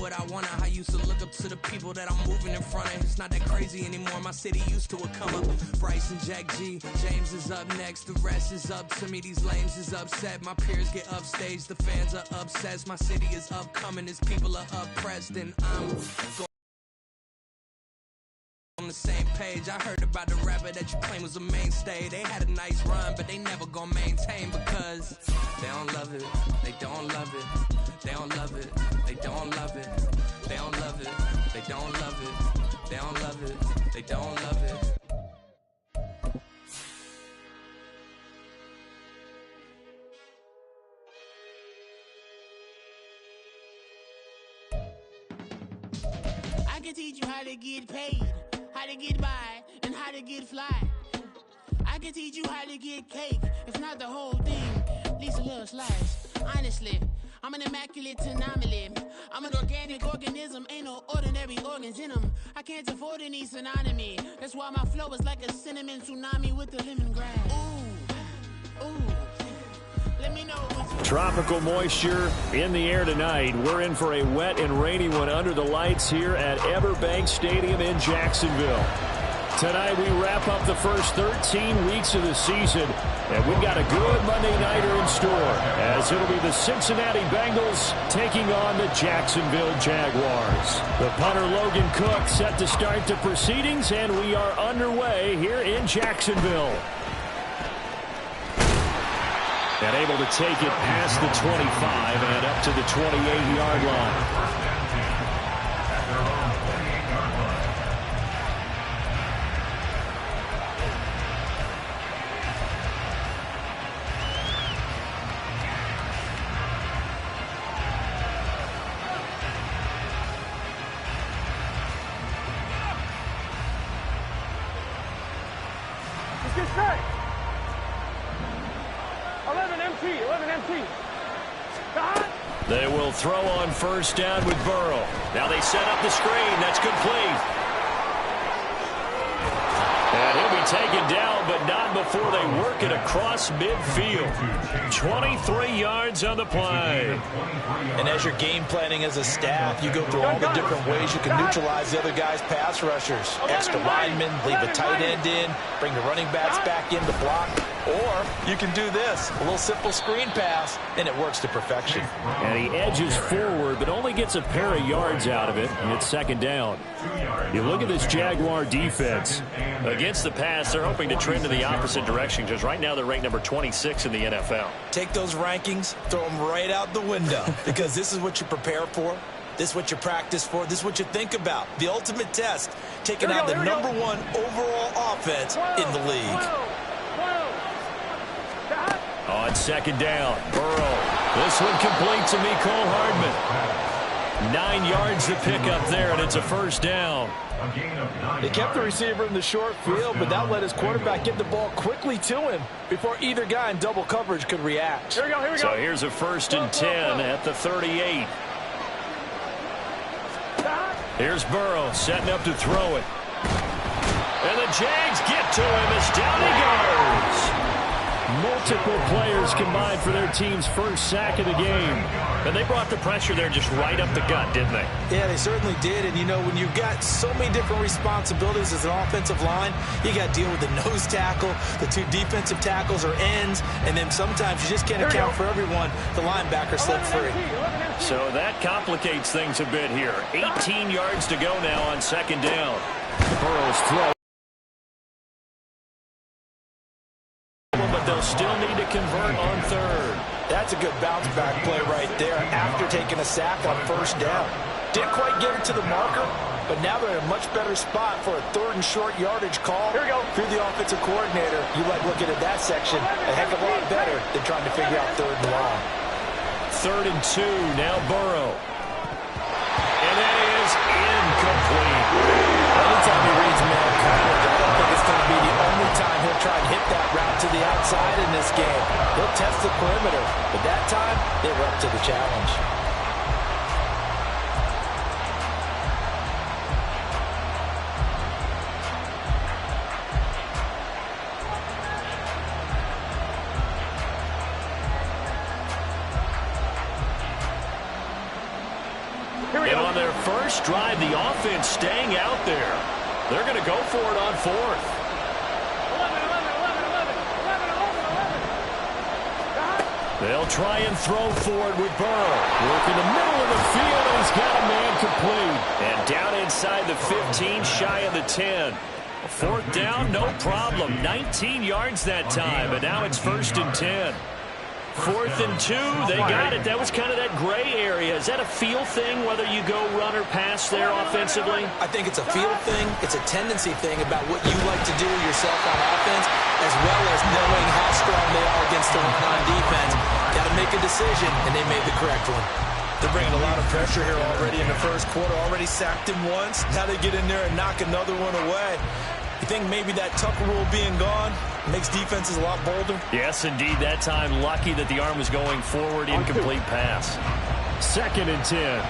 what I want. I used to look up to the people that I'm moving in front of. It's not that crazy anymore. My city used to a come up. Bryce and Jack G, James is up next. The rest is up to me. These lames is upset. My peers get upstage. The fans are obsessed. My city is upcoming. His people are oppressed, and I'm going on the same page. I heard about the rapper that you claim was a mainstay. They had a nice run, but they never gonna maintain because they don't love it. They don't love it. They don't love it. They don't love it. They don't love it. They don't love it. They don't love it. They don't love it. I can teach you how to get paid, how to get by, and how to get fly. I can teach you how to get cake, if not the whole thing, at least a little slice. Honestly, I'm an immaculate anomaly. I'm an organic organism, ain't no ordinary organs in them. I can't afford any synonymy. That's why my flow is like a cinnamon tsunami with the lemongrass. Ooh, ooh. Let me know what you... Tropical moisture in the air tonight. We're in for a wet and rainy one under the lights here at Everbank Stadium in Jacksonville. Tonight we wrap up the first 13 weeks of the season, and we've got a good Monday nighter in store, as it'll be the Cincinnati Bengals taking on the Jacksonville Jaguars. The punter Logan Cook set to start the proceedings, and we are underway here in Jacksonville. And able to take it past the 25 and up to the 28-yard line. Let's get set. 11 empty. They will throw on first down with Burrow. Now they set up the screen. That's complete. And he'll be taken down, but not before they work it across midfield. 23 yards on the play. And as you're game planning as a staff, you go through all the different ways you can neutralize the other guy's pass rushers. Extra linemen, leave a tight end in, bring the running backs back in to block. Or you can do this, a little simple screen pass, and it works to perfection. And he edges forward, but only gets a pair of yards out of it, and it's second down. You look at this Jaguar defense. Against the pass, they're hoping to trend in the opposite direction, because right now they're ranked number 26 in the NFL. Take those rankings, throw them right out the window, because this is what you prepare for. This is what you practice for. This is what you think about. The ultimate test, taking out the number one overall offense in the league. On second down, Burrow. This one complete to Mecole Hardman. 9 yards to pick up there, and it's a first down. They kept the receiver in the short field, but that let his quarterback get the ball quickly to him before either guy in double coverage could react. Here we go. So here's a 1st and 10 at the 38. Here's Burrow setting up to throw it. And the Jags get to him as down he goes. Multiple players combined for their team's first sack of the game. And they brought the pressure there just right up the gut, didn't they? Yeah, they certainly did. And, you know, when you've got so many different responsibilities as an offensive line, you got to deal with the nose tackle, the two defensive tackles or ends, and then sometimes you just can't account for everyone. The linebacker slipped free. So that complicates things a bit here. 18 yards to go now on second down. Burrow's throw. But they'll still need to convert on third. That's a good bounce back play right there after taking a sack on first down. Didn't quite get it to the marker, but now they're in a much better spot for a 3rd and short yardage call. Here we go. Through the offensive coordinator, you like looking at that section a heck of a lot better than trying to figure out 3rd and long. 3rd and 2, now Burrow. And that is incomplete. Anytime he reads man coverage, I don't think it's going to be the only time he'll try and hit that route to the outside in this game. He'll test the perimeter, but that time, they were up to the challenge. And on their first drive, the offense staying out there. They're going to go for it on fourth. 11. They'll try and throw for it with Burrow. Work in the middle of the field, and he's got a man complete. And down inside the 15, shy of the 10. Fourth down, no problem. 19 yards that time, but now it's 1st and 10. 4th and 2, they got it. That was kind of that gray area. Is that a feel thing, whether you go run or pass there offensively? I think it's a feel thing. It's a tendency thing about what you like to do yourself on offense, as well as knowing how strong they are against the run on defense. Got to make a decision, and they made the correct one. They're bringing a lot of pressure here already in the first quarter. Already sacked him once. Now they get in there and knock another one away. You think maybe that Tucker rule being gone makes defenses a lot bolder? Yes, indeed. That time, lucky that the arm was going forward. Incomplete pass. 2nd and 10.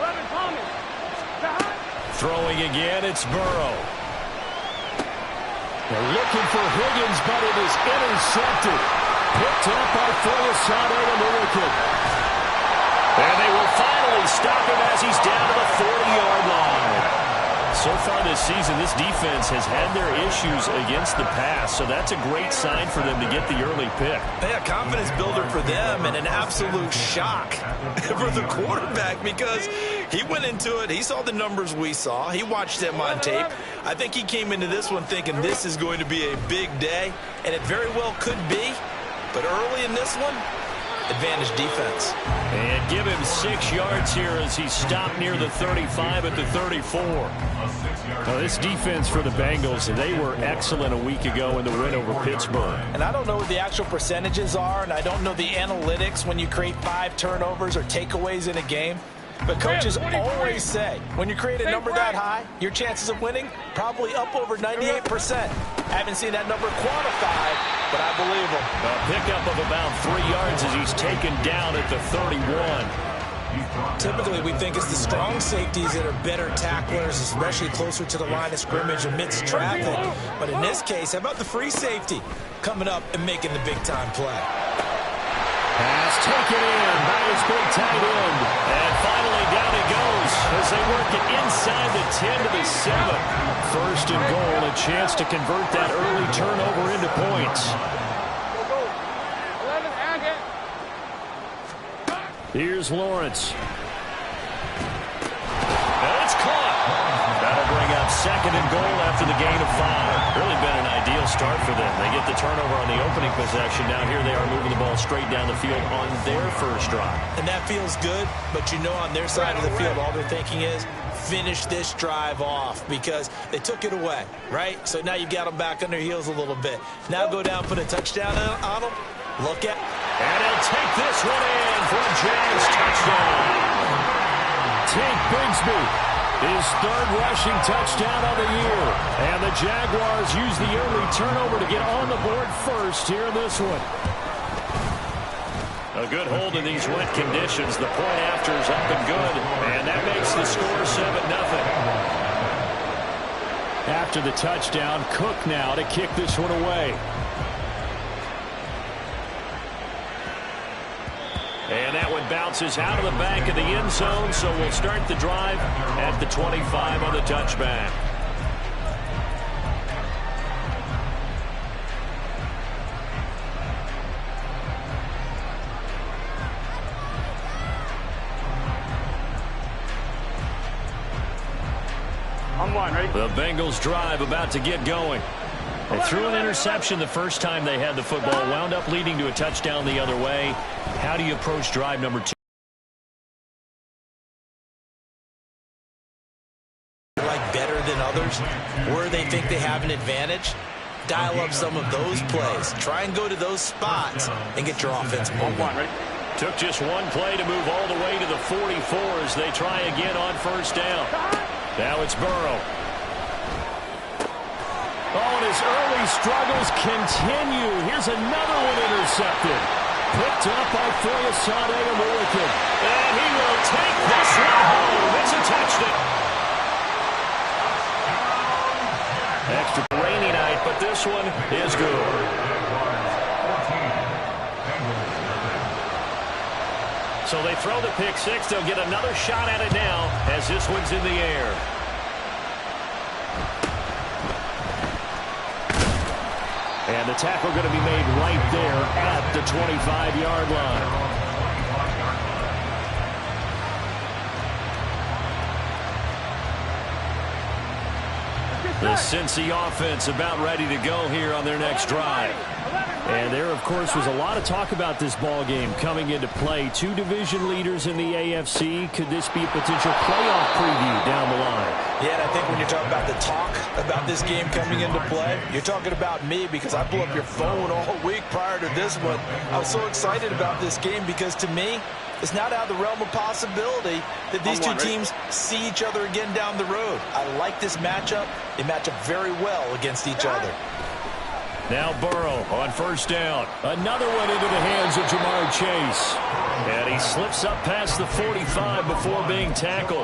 11, Thomas. Throwing again, it's Burrow. They're looking for Higgins, but it is intercepted. Picked up by Foyesade and Milliken. And they will finally stop him as he's down to the 40-yard line. So far this season, this defense has had their issues against the pass, so that's a great sign for them to get the early pick. Yeah, confidence builder for them and an absolute shock for the quarterback because he went into it. He saw the numbers we saw. He watched them on tape. I think he came into this one thinking this is going to be a big day, and it very well could be. But early in this one, advantage defense. And give him 6 yards here as he stopped near the 35 at the 34. Now, this defense for the Bengals, they were excellent a week ago in the win over Pittsburgh. And I don't know what the actual percentages are, and I don't know the analytics when you create 5 turnovers or takeaways in a game. But coaches always say, when you create a number that high, your chances of winning probably up over 98%. I haven't seen that number quantified, but I believe him. A pickup of about 3 yards as he's taken down at the 31. Typically, we think it's the strong safeties that are better tacklers, especially closer to the line of scrimmage amidst traffic. But in this case, how about the free safety coming up and making the big-time play? Pass taken in by his big tight end. And finally down it goes as they work it inside the 10 to the 7. 1st and goal, a chance to convert that early turnover into points. Here's Lawrence. And it's caught. That'll bring up 2nd and goal after the gain of 5. Really been an ideal start for them. They get the turnover on the opening possession. Now here they are moving the ball straight down the field on their first drive. And that feels good, but you know on their side of the field, all they're thinking is finish this drive off because they took it away, right? So now you got them back on their heels a little bit. Now go down, put a touchdown on them. Look at. And he'll take this one in for a Jags touchdown. Tank Bigsby, his 3rd rushing touchdown of the year. And the Jaguars use the early turnover to get on the board first here in this one. A good hold in these wet conditions. The point after is up and good. And that makes the score 7-0. After the touchdown, Cook now to kick this one away. And that one bounces out of the back of the end zone, so we'll start the drive at the 25 on the touchback. I'm one, ready? The Bengals drive about to get going. They threw an interception the first time they had the football, wound up leading to a touchdown the other way. How do you approach drive number 2? Like better than others, where they think they have an advantage, dial up some of those plays. Try and go to those spots and get your offense moving. Took just one play to move all the way to the 44 as they try again on first down. Now it's Burrow. Oh, and his early struggles continue. Here's another one intercepted. Picked up by Foyesade and Milliken. And he will take this one home. It's a touchdown. Extra rainy night, but this one is good. So they throw the pick six. They'll get another shot at it now as this one's in the air. And the tackle going to be made right there at the 25-yard line. The Cincy offense about ready to go here on their next drive. And there, of course, was a lot of talk about this ball game coming into play. Two division leaders in the AFC. Could this be a potential playoff preview down the line? Yeah, and I think when you're talking about the talk about this game coming into play, you're talking about me because I blew up your phone all week prior to this one. I was so excited about this game because, to me, it's not out of the realm of possibility that these two teams see each other again down the road. I like this matchup. They match up very well against each other. Now Burrow on first down. Another one into the hands of Jamar Chase. And he slips up past the 45 before being tackled.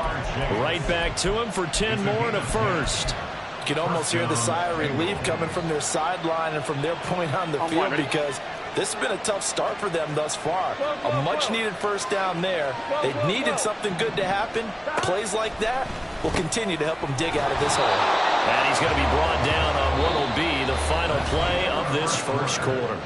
Right back to him for 10 more and a first. You can almost hear the sigh of relief coming from their sideline and from their point on the field because this has been a tough start for them thus far. A much-needed first down there. They needed something good to happen. Plays like that will continue to help them dig out of this hole. And he's going to be brought down on what will be the final play of this first quarter.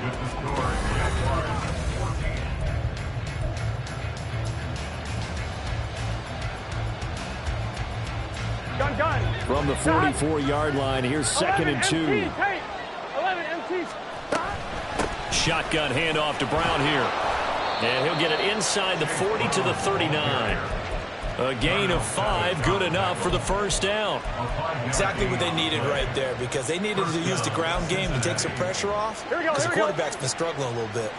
From the 44-yard line, here's 2nd and 2. Shotgun handoff to Brown here. And he'll get it inside the 40 to the 39. A gain of 5, good enough for the first down. Exactly what they needed right there because they needed to use the ground game to take some pressure off because the quarterback's been struggling a little bit.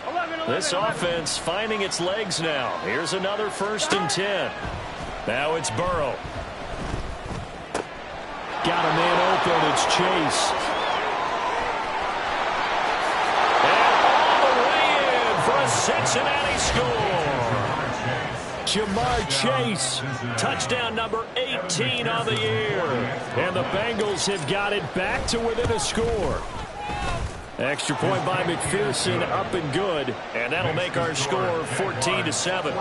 This offense finding its legs now. Here's another 1st and 10. Now it's Burrow. Got a man open. It's Chase. And all the way in for a Cincinnati score. Jamar Chase, touchdown number 18 on the year. And the Bengals have got it back to within a score. Extra point by McPherson, up and good. And that'll make our score 14-7.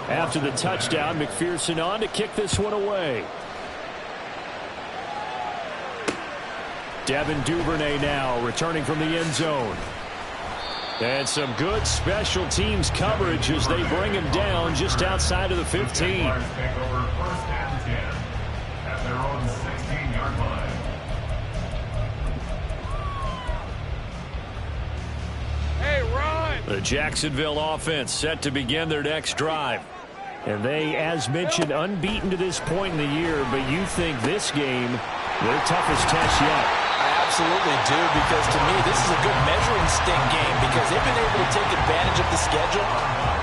After the touchdown, McPherson on to kick this one away. Devin Duvernay now returning from the end zone. And some good special teams coverage as they bring him down just outside of the 15. The Jacksonville offense set to begin their next drive. And they, as mentioned, unbeaten to this point in the year, but you think this game, their toughest test yet. I absolutely do because, to me, this is a good measuring stick game because they've been able to take advantage of the schedule.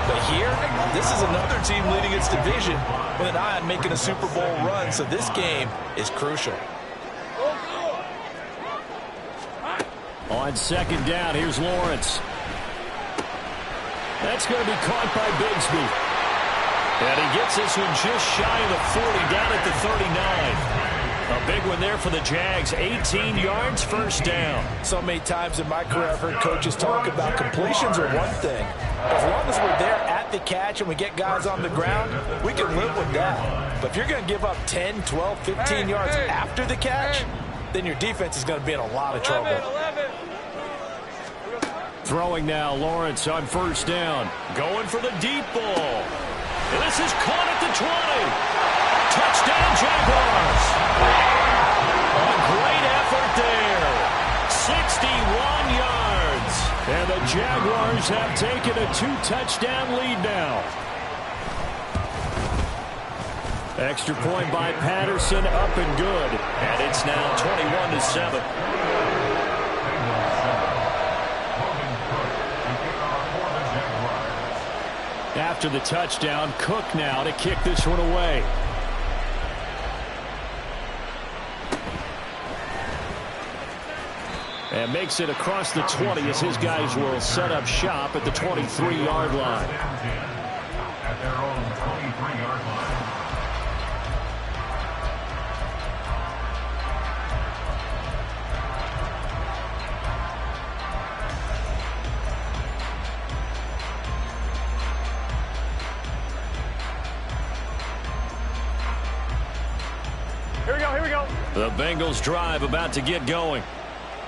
But here, this is another team leading its division with an eye on making a Super Bowl run, so this game is crucial. On 2nd down, here's Lawrence. That's going to be caught by Bigsby. And he gets this one just shy of the 40, down at the 39. A big one there for the Jags. 18 yards, first down. So many times in my career, I've heard coaches talk about completions are one thing. As long as we're there at the catch and we get guys on the ground, we can live with that. But if you're going to give up 10, 12, 15 yards after the catch, then your defense is going to be in a lot of trouble. Throwing now, Lawrence on first down. Going for the deep ball. And this is caught at the 20. Touchdown, Jaguars. A great effort there. 61 yards. And the Jaguars have taken a 2-touchdown lead now. Extra point by Patterson, up and good. And it's now 21-7. After the touchdown, Cook now to kick this one away. And makes it across the 20 as his guys will set up shop at the 23-yard line. At their own 23-yard line. The Bengals drive about to get going.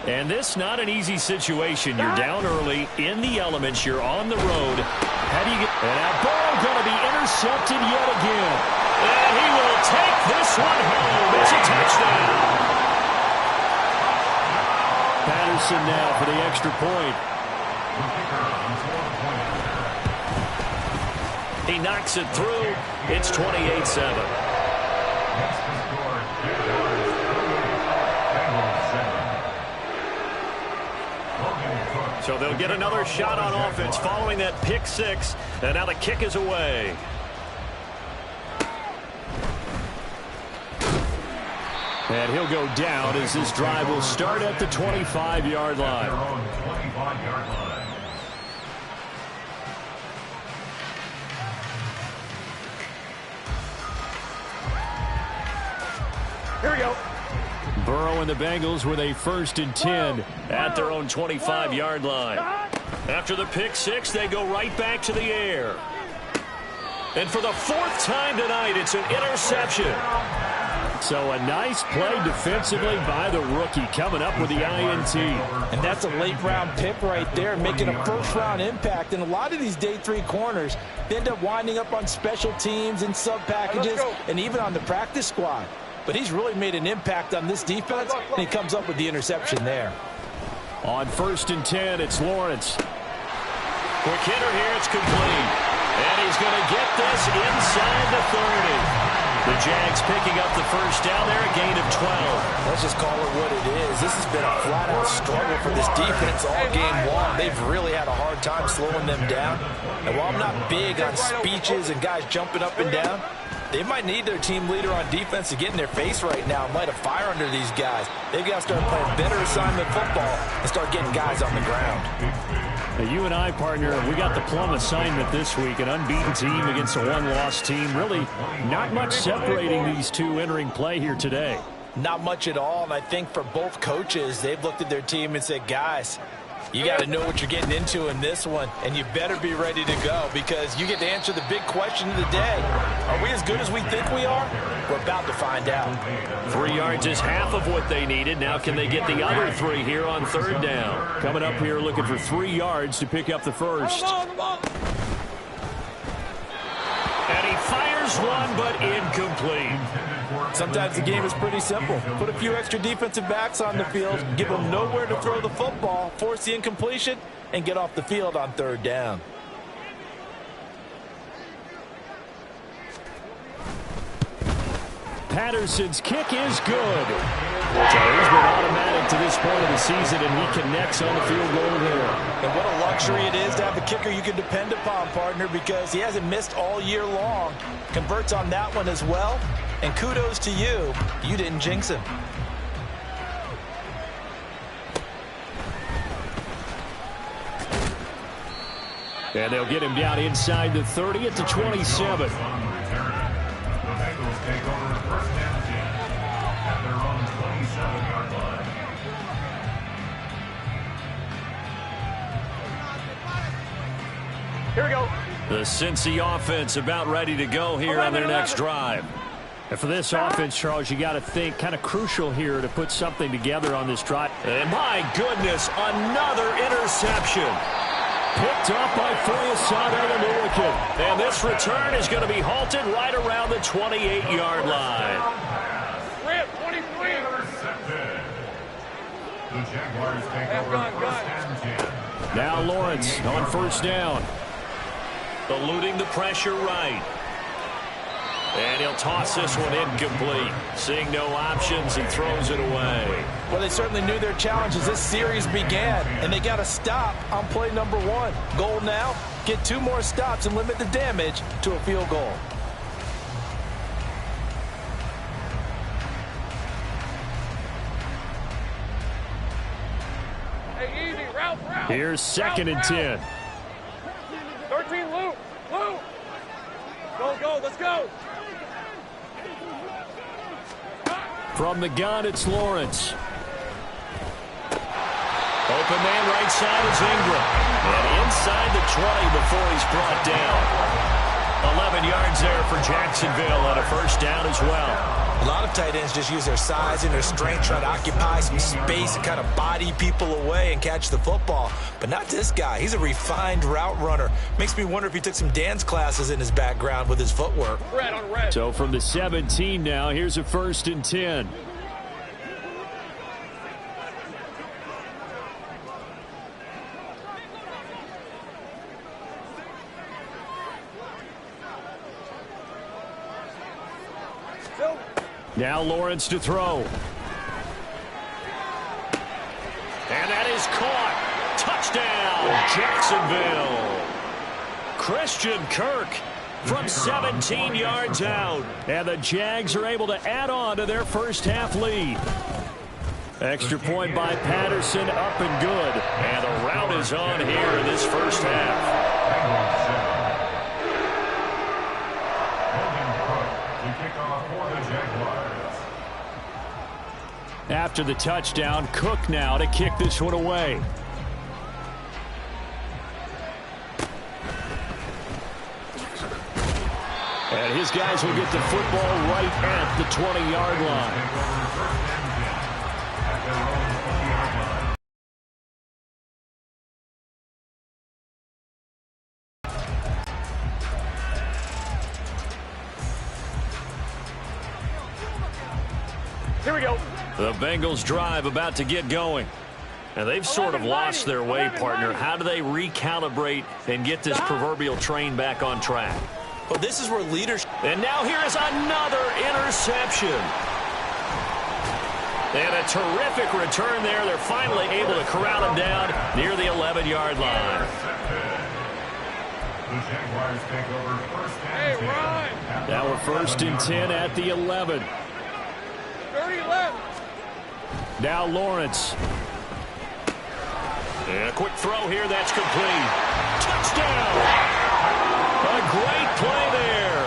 And this not an easy situation. You're down early, in the elements, you're on the road. How do you get... And that ball going to be intercepted yet again. And he will take this one home. It's a touchdown. Patterson now for the extra point. He knocks it through. It's 28-7. So they'll get another shot on offense following that pick six. And now the kick is away. And he'll go down as this drive will start at the 25-yard line. Here we go. Burrow and the Bengals with a 1st and 10 at their own 25-yard line. After the pick six, they go right back to the air. And for the 4th time tonight, it's an interception. So a nice play defensively by the rookie coming up with the INT. And that's a late-round pick right there, making a first-round impact. And a lot of these day 3 corners, they end up winding up on special teams and sub-packages and even on the practice squad. But he's really made an impact on this defense, and he comes up with the interception there. On 1st and 10, it's Lawrence. Quick hitter here, it's complete. And he's going to get this inside the 30. The Jags picking up the first down there, a gain of 12. Let's just call it what it is. This has been a flat-out struggle for this defense all game long. They've really had a hard time slowing them down. And while I'm not big on speeches and guys jumping up and down, they might need their team leader on defense to get in their face right now and light a fire under these guys. They've got to start playing better assignment football and start getting guys on the ground. Now, you and I, partner, we got the plum assignment this week, an unbeaten team against a one-loss team. Really not much separating these two entering play here today. Not much at all, and I think for both coaches, they've looked at their team and said, guys, you got to know what you're getting into in this one, and you better be ready to go because you get to answer the big question of the day. Are we as good as we think we are? We're about to find out. 3 yards is half of what they needed. Now can they get the other 3 here on 3rd down? Coming up here looking for 3 yards to pick up the first. And he fires one, but incomplete. Sometimes the game is pretty simple. Put a few extra defensive backs on the field, give them nowhere to throw the football, force the incompletion, and get off the field on 3rd down. Patterson's kick is good. So he's been automatic to this point of the season, and he connects on the field goal there. And what a luxury it is to have a kicker you can depend upon, partner, because he hasn't missed all year long. Converts on that one as well. And kudos to you. You didn't jinx him. And they'll get him down inside the 30 at the 27. Here we go. The Cincy offense about ready to go here on their next drive. And for this offense, Charles, you got to think kind of crucial here to put something together on this drive. And my goodness, another interception. Picked up by Foyesade, the American. And this return is going to be halted right around the 28-yard line. Rip, 23. The Jaguars take over 1st and 10. Now Lawrence on 1st down. Eluding the pressure right. And he'll toss this one incomplete. Seeing no options, he throws it away. Well, they certainly knew their challenge as this series began, and they got to stop on play number 1. Goal now, get 2 more stops and limit the damage to a field goal. Hey, easy, route. Here's 2nd and 10. 13, Luke. Go, let's go. From the gun, it's Lawrence. Open man right side is Ingram. And inside the 20 before he's brought down. 11 yards there for Jacksonville on a 1st down as well. A lot of tight ends just use their size and their strength, try to occupy some space and kind of body people away and catch the football. But not this guy. He's a refined route runner. Makes me wonder if he took some dance classes in his background with his footwork. Red on red. So from the 17 now, here's a 1st and 10. Now Lawrence to throw. And that is caught. Touchdown, Jacksonville. Christian Kirk from 17 yards out. And the Jags are able to add on to their first half lead. Extra point by Patterson, up and good. And the rout is on here in this first half. After the touchdown, Cook now to kick this one away. And his guys will get the football right at the 20-yard line. Here we go. The Bengals drive about to get going. And they've sort of lost their way, partner. How do they recalibrate and get this proverbial train back on track? Well, this is where leadership... And now here is another interception. And a terrific return there. They're finally able to corral him down near the 11-yard line. The Jaguars take over 1st and 10. Hey, Ryan. Now we're 1st and 10 at the 11. 30 left. Now Lawrence. And a quick throw here. That's complete. Touchdown. A great play there.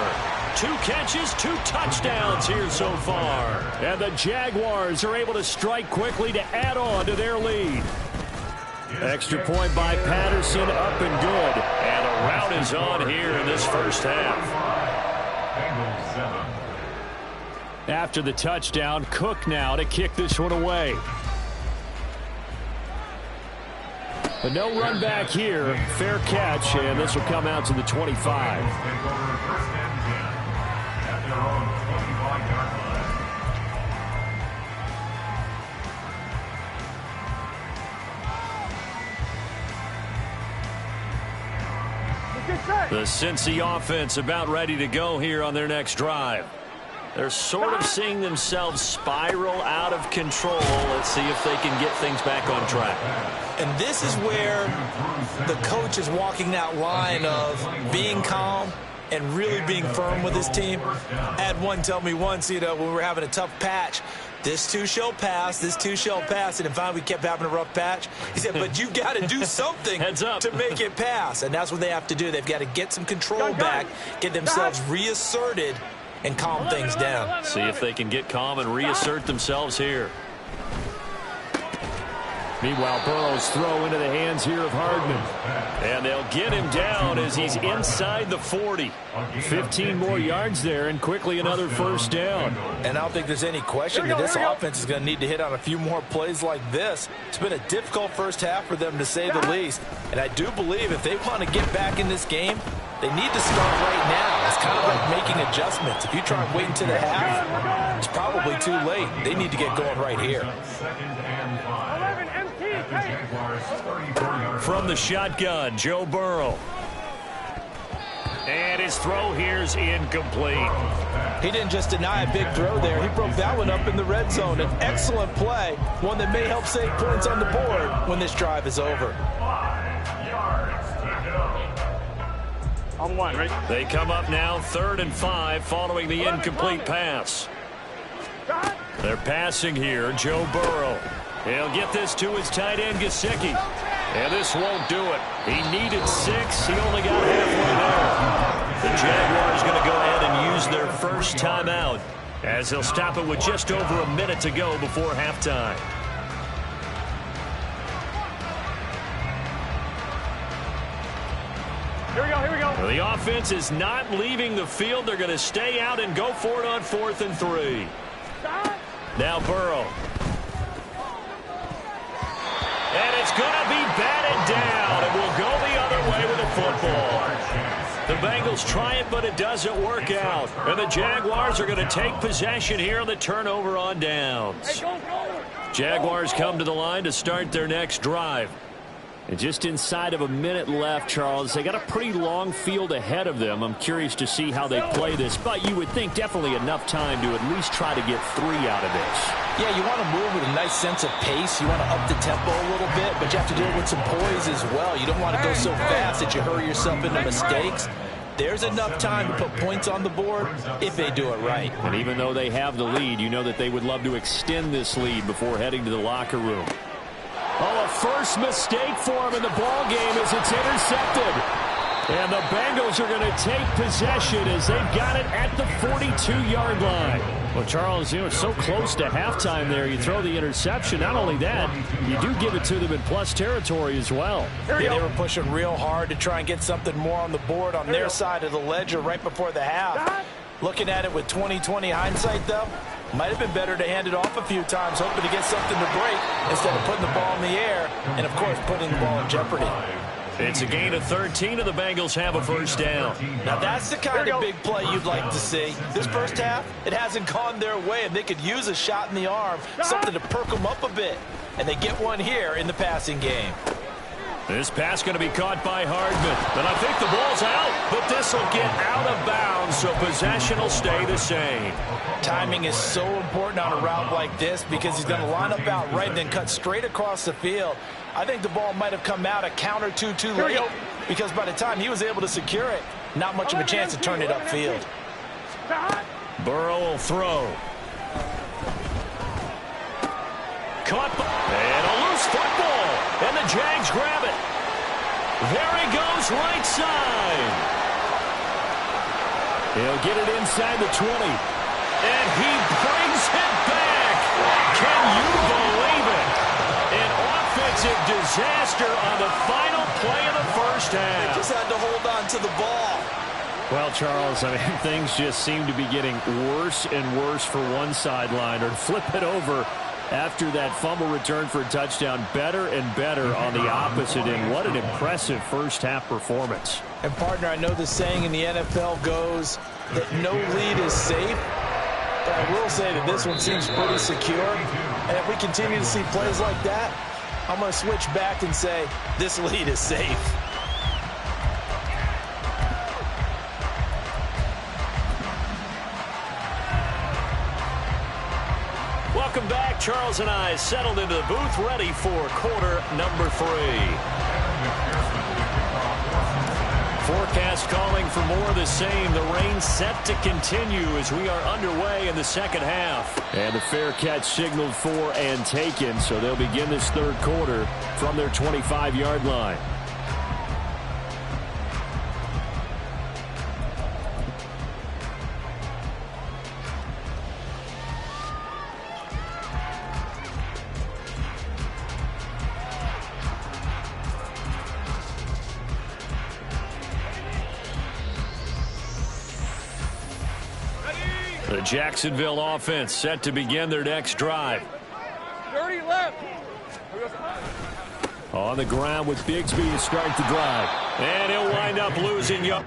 2 catches, 2 touchdowns here so far. And the Jaguars are able to strike quickly to add on to their lead. Extra point by Patterson, up and good. And a rout is on here in this first half. Bengals 7. After the touchdown, Cook now to kick this one away. But no run back here. Fair catch, and this will come out to the 25. Take over 1st and 10 at their own 25-yard line. The Cincy offense about ready to go here on their next drive. They're sort of seeing themselves spiral out of control. Let's see if they can get things back on track. And this is where the coach is walking that line of being calm and really being firm with his team. I had one tell me once, when we were having a tough patch, this too shall pass, this too shall pass. And finally we kept having a rough patch. He said, but you got to do something to make it pass. And that's what they have to do. They've got to get some control back, get themselves reasserted, and calm things down. See if they can get calm and reassert themselves here. Meanwhile, Burrow's throw into the hands here of Hardman. And they'll get him down as he's inside the 40. 15 more yards there, and quickly another first down. And I don't think there's any question that this offense is going to need to hit on a few more plays like this. It's been a difficult first half for them, to say the least. And I do believe if they want to get back in this game, they need to start right now. It's kind of like making adjustments. If you try and wait until the half, it's probably too late. They need to get going right here. From the shotgun, Joe Burrow. And his throw here's incomplete. He didn't just deny a big throw there. He broke that one up in the red zone. An excellent play, one that may help save points on the board when this drive is over. On one, right? They come up now 3rd and 5 following the incomplete pass. They're passing here, Joe Burrow. He'll get this to his tight end, Gesicki. And this won't do it. He needed 6. He only got halfway there. The Jaguars going to go ahead and use their first timeout as they'll stop it with just over a minute to go before halftime. Here we go, here we go. The offense is not leaving the field. They're going to stay out and go for it on 4th and 3. Now Burrow. And it's going to be batted down. It will go the other way with the football. The Bengals try it, but it doesn't work out. And the Jaguars are going to take possession here on the turnover on downs. Jaguars come to the line to start their next drive. And just inside of a minute left, Charles, they got a pretty long field ahead of them. I'm curious to see how they play this, but you would think definitely enough time to at least try to get 3 out of this. Yeah, you want to move with a nice sense of pace. You want to up the tempo a little bit, but you have to do it with some poise as well. You don't want to go so fast that you hurry yourself into mistakes. There's enough time to put points on the board if they do it right. And even though they have the lead, you know that they would love to extend this lead before heading to the locker room. Oh, a first mistake for him in the ball game as it's intercepted. And the Bengals are going to take possession as they've got it at the 42-yard line. Well, Charles, you know, so close to halftime there. You throw the interception. Not only that, you do give it to them in plus territory as well. Yeah, they were pushing real hard to try and get something more on the board on their side of the ledger right before the half. Looking at it with 20/20 hindsight, though, might have been better to hand it off a few times, hoping to get something to break instead of putting the ball in the air and, of course, putting the ball in jeopardy. It's a gain of 13, and the Bengals have a first down. Now, that's the kind of big play you'd like to see. This first half, it hasn't gone their way, and they could use a shot in the arm, something to perk them up a bit. And they get one here in the passing game. This pass going to be caught by Hardman. But I think the ball's out, but this will get out of bounds, so possession will stay the same. Timing is so important on a route like this because he's going to line up out right and then cut straight across the field. I think the ball might have come out a count or two too late because by the time he was able to secure it, not much of a chance to turn it upfield. Burrow will throw. Caught, and a loose football, and the Jags grab it. There he goes, right side. He'll get it inside the 20, and he brings it back. Can you believe it? An offensive disaster on the final play of the first half. They just had to hold on to the ball. Well, Charles, I mean, things just seem to be getting worse and worse for one sideline, or flip it over. After that fumble return for a touchdown, better and better on the opposite end. What an impressive first-half performance. And, partner, I know the saying in the NFL goes that no lead is safe, but I will say that this one seems pretty secure. And if we continue to see plays like that, I'm going to switch back and say this lead is safe. Welcome back. Charles and I settled into the booth, ready for quarter number 3. Forecast calling for more of the same. The rain set to continue as we are underway in the second half. And the fair catch signaled for and taken, so they'll begin this third quarter from their 25-yard line. The Jacksonville offense set to begin their next drive. 30 left. On the ground with Bigsby to start the drive. And he'll wind up losing you.